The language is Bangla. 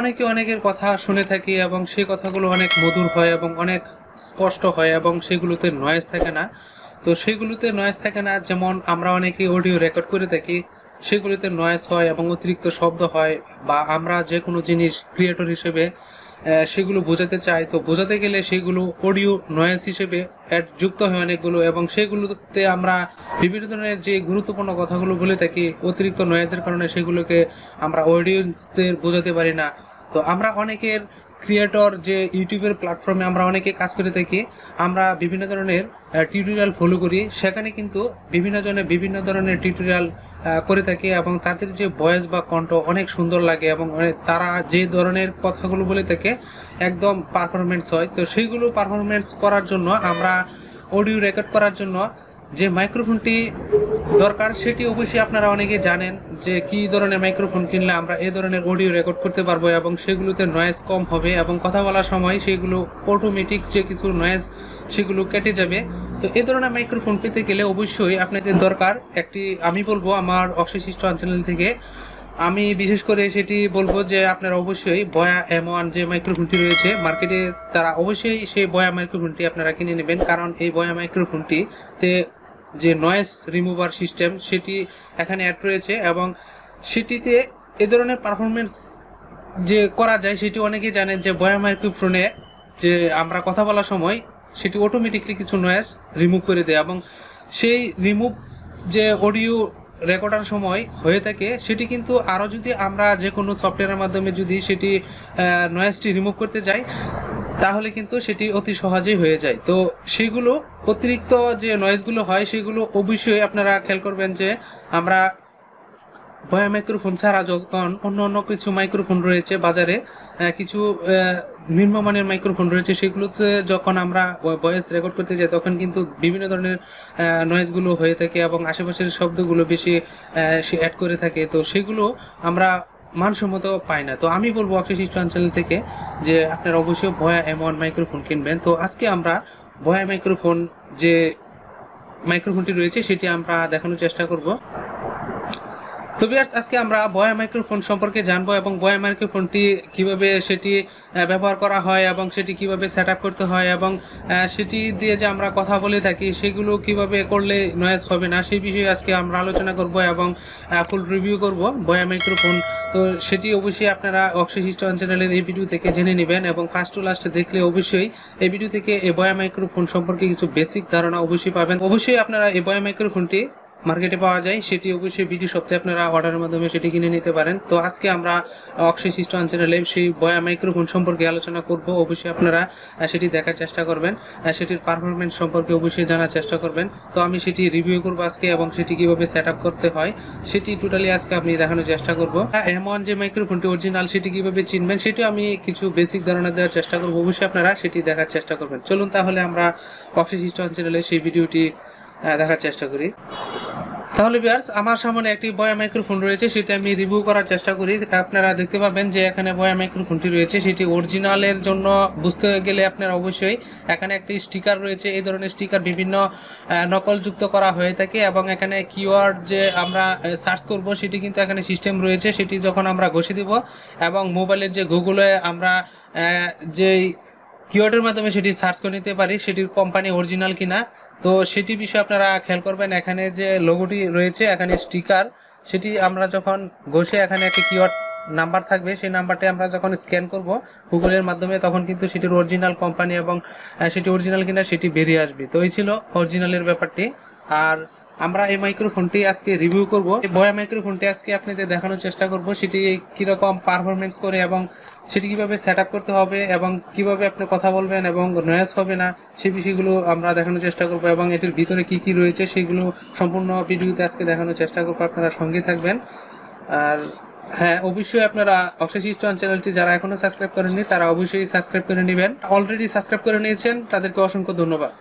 অনেকে অনেকের কথা শুনে থাকি এবং সেই কথাগুলো অনেক মধুর হয় এবং অনেক স্পষ্ট হয় এবং সেগুলোতে নয়েজ থাকে না। তো সেগুলোতে নয়েজ থাকে না, যেমন আমরা অনেকে অডিও রেকর্ড করে থাকি, সেগুলিতে নয়েজ হয় এবং অতিরিক্ত শব্দ হয়, বা আমরা যে কোনো জিনিস ক্রিয়েটর হিসেবে সেগুলো বোঝাতে চাই, তো বোঝাতে গেলে সেগুলো অডিও নয়েজ হিসেবে অ্যাড যুক্ত হয় অনেকগুলো, এবং সেগুলোতে আমরা বিভিন্ন ধরনের যে গুরুত্বপূর্ণ কথাগুলো বলে থাকি অতিরিক্ত নয়েজের কারণে সেগুলোকে আমরা অডিয়েন্সদের বোঝাতে পারি না। তো আমরা অনেকের ক্রিয়েটর যে ইউটিউবের প্ল্যাটফর্মে আমরা অনেকে কাজ করে থাকি, আমরা বিভিন্ন ধরনের টিউটোরিয়াল ফলো করি, সেখানে কিন্তু বিভিন্ন জনে বিভিন্ন ধরনের টিউটোরিয়াল করে থাকি এবং তাদের যে ভয়েস বা কণ্ঠ অনেক সুন্দর লাগে এবং তারা যে ধরনের কথাগুলো বলে থাকে একদম পারফরমেন্স হয়। তো সেইগুলো পারফরমেন্স করার জন্য আমরা অডিও রেকর্ড করার জন্য যে মাইক্রোফোনটি দরকার সেটি অবশ্যই আপনারা অনেকে জানেন, যে কি ধরনের মাইক্রোফোন কিনলে আমরা এই ধরনের অডিও রেকর্ড করতে পারবো এবং সেগুলোতে নয়েজ কম হবে এবং কথা বলার সময় সেগুলো অটোমেটিক যে কিছু নয়েজ সেগুলো কেটে যাবে। তো এই ধরনের মাইক্রোফোন পেতে গেলে অবশ্যই আপনাদের দরকার একটি, আমি বলবো আমার অক্সিসিস্ট চ্যানেল থেকে আমি বিশেষ করে সেটি বলবো যে আপনারা অবশ্যই বয়া M1 যে মাইক্রোফোনটি রয়েছে মার্কেটে, তারা অবশ্যই সেই বয়া মাইক্রোফোনটি আপনারা কিনে নেবেন, কারণ এই বয়া মাইক্রোফোনটিতে যে নয়েজ রিমুভার সিস্টেম সেটি এখানে অ্যাড রয়েছে এবং সেটিতে এ ধরনের পারফরমেন্স যে করা যায় সেটি অনেকেই জানেন, যে বয়া মাইক্রোফোনে যে আমরা কথা বলার সময় সেটি অটোমেটিকলি কিছু নয়েজ রিমুভ করে দেয় এবং সেই রিমুভ যে অডিও রেকর্ডার সময় হয়ে থাকে সেটি কিন্তু আরও যদি আমরা যে কোনো সফটওয়্যারের মাধ্যমে যদি সেটি নয়েজটি রিমুভ করতে যাই তাহলে কিন্তু সেটি অতি সহজেই হয়ে যায়। তো সেগুলো অতিরিক্ত যে নয়েজগুলো হয় সেগুলো অবশ্যই আপনারা খেয়াল করবেন, যে আমরা বয়া মাইক্রোফোন ছাড়া যখন অন্য অন্য কিছু মাইক্রোফোন রয়েছে বাজারে, কিছু নিম্নমানের মাইক্রোফোন রয়েছে, সেগুলোতে যখন আমরা ভয়েস রেকর্ড করতে যাই তখন কিন্তু বিভিন্ন ধরনের নয়েজগুলো হয়ে থাকে এবং আশেপাশের শব্দগুলো বেশি সে অ্যাড করে থাকে, তো সেগুলো আমরা মানসম্মত পাই না। তো আমি বলবো অক্সিসিস্ট চ্যানেল থেকে যে আপনারা অবশ্যই বয়া M1 মাইক্রোফোন কিনবেন। তো আজকে আমরা বয়া মাইক্রোফোন যে মাইক্রোফোনটি রয়েছে সেটি আমরা দেখানোর চেষ্টা করব। তো ভিউয়ার্স, আজকে আমরা বয়া মাইক্রোফোন সম্পর্কে জানবো এবং বয়া মাইক্রোফোনটি কিভাবে সেটি ব্যবহার করা হয় এবং সেটি কিভাবে সেট আপ করতে হয় এবং সেটি দিয়ে যে আমরা কথা বলে থাকি সেগুলো কিভাবে করলে নয়েজ হবে না সেই বিষয়ে আজকে আমরা আলোচনা করব এবং ফুল রিভিউ করব বয়া মাইক্রোফোন। তো সেটি অবশ্যই আপনারা অক্সিসিস্ট চ্যানেলের এই ভিডিও থেকে জেনে নেবেন এবং ফার্স্ট টু লাস্ট দেখলে অবশ্যই এই ভিডিও থেকে এই বয়া মাইক্রোফোন সম্পর্কে কিছু বেসিক ধারণা অবশ্যই পাবেন। অবশ্যই আপনারা এই বয়া মাইক্রোফোনটি মার্কেটে পাওয়া যায়, সেটি অবশ্যই ভিডিও সপ্তাহে আপনারা অর্ডারের মাধ্যমে সেটি কিনে নিতে পারেন। তো আজকে আমরা অক্সিসিস্ট চ্যানেলে সেই বয়া মাইক্রোফোন সম্পর্কে আলোচনা করব, অবশ্যই আপনারা সেটি দেখার চেষ্টা করবেন, সেটির পারফরমেন্স সম্পর্কে অবশ্যই জানার চেষ্টা করবেন। তো আমি সেটি রিভিউ করব আজকে এবং সেটি কিভাবে সেট আপ করতে হয় সেটি টোটালি আজকে আমি দেখানোর চেষ্টা করব। M1 যে মাইক্রোফোনটি অরিজিনাল সেটি কিভাবে চিনবেন সেটি আমি কিছু বেসিক ধারণা দেওয়ার চেষ্টা করব, অবশ্যই আপনারা সেটি দেখার চেষ্টা করবেন। চলুন তাহলে আমরা অক্সিসিস্ট চ্যানেলে সেই ভিডিওটি দেখার চেষ্টা করি। তাহলে ভিউয়ার্স, আমার সামনে একটি বয়া মাইক্রোফোন রয়েছে, সেটা আমি রিভিউ করার চেষ্টা করি। আপনারা দেখতে পাবেন যে এখানে বয়া মাইক্রোফোনটি রয়েছে, সেটি অরিজিনালের জন্য বুঝতে গেলে আপনারা অবশ্যই এখানে একটি স্টিকার রয়েছে, এই ধরনের স্টিকার বিভিন্ন নকলযুক্ত করা হয়ে থাকে এবং এখানে কিওয়ার্ড যে আমরা সার্চ করব সেটি কিন্তু এখানে সিস্টেম রয়েছে, সেটি যখন আমরা ঘষে দিব এবং মোবাইলের যে গুগলে আমরা যেই কিওয়ার্ডের মাধ্যমে সেটি সার্চ করে নিতে পারি সেটির কোম্পানি অরিজিনাল কিনা। তো সেটি বিষয়ে আপনারা খেয়াল করবেন, এখানে যে লোগোটি রয়েছে এখানে স্টিকার, সেটি আমরা যখন ঘষে এখানে একটি কিওয়ার্ড নাম্বার থাকবে, সেই নাম্বারটি আমরা যখন স্ক্যান করব গুগলের মাধ্যমে তখন কিন্তু সেটির অরিজিনাল কোম্পানি এবং সেটি অরিজিনাল কিনা সেটি বেরিয়ে আসবে। তো এই ছিল অরিজিনালের ব্যাপারটি। আর আমরা এই মাইক্রোফোনটি আজকে রিভিউ করব, এই বয়া মাইক্রোফোনটি আজকে আপনাদের দেখানোর চেষ্টা করব সেটি কিরকম পারফরমেন্স করে এবং সেটি কিভাবে সেট আপ করতে হবে এবং কিভাবে আপনি কথা বলবেন এবং নয়েজ হবে না সেই বিষয়গুলো আমরা দেখানোর চেষ্টা করব এবং এটির ভিতরে কি কি রয়েছে সেগুলো সম্পূর্ণ ভিডিওতে আজকে দেখানোর চেষ্টা করব, আপনারা সঙ্গে থাকবেন। আর হ্যাঁ, অবশ্যই আপনারা অক্সিসিস্ট চ্যানেলটি যারা এখনো সাবস্ক্রাইব করেননি তারা অবশ্যই সাবস্ক্রাইব করে নেবেন, অলরেডি সাবস্ক্রাইব করে নিয়েছেন তাদেরকে অসংখ্য ধন্যবাদ।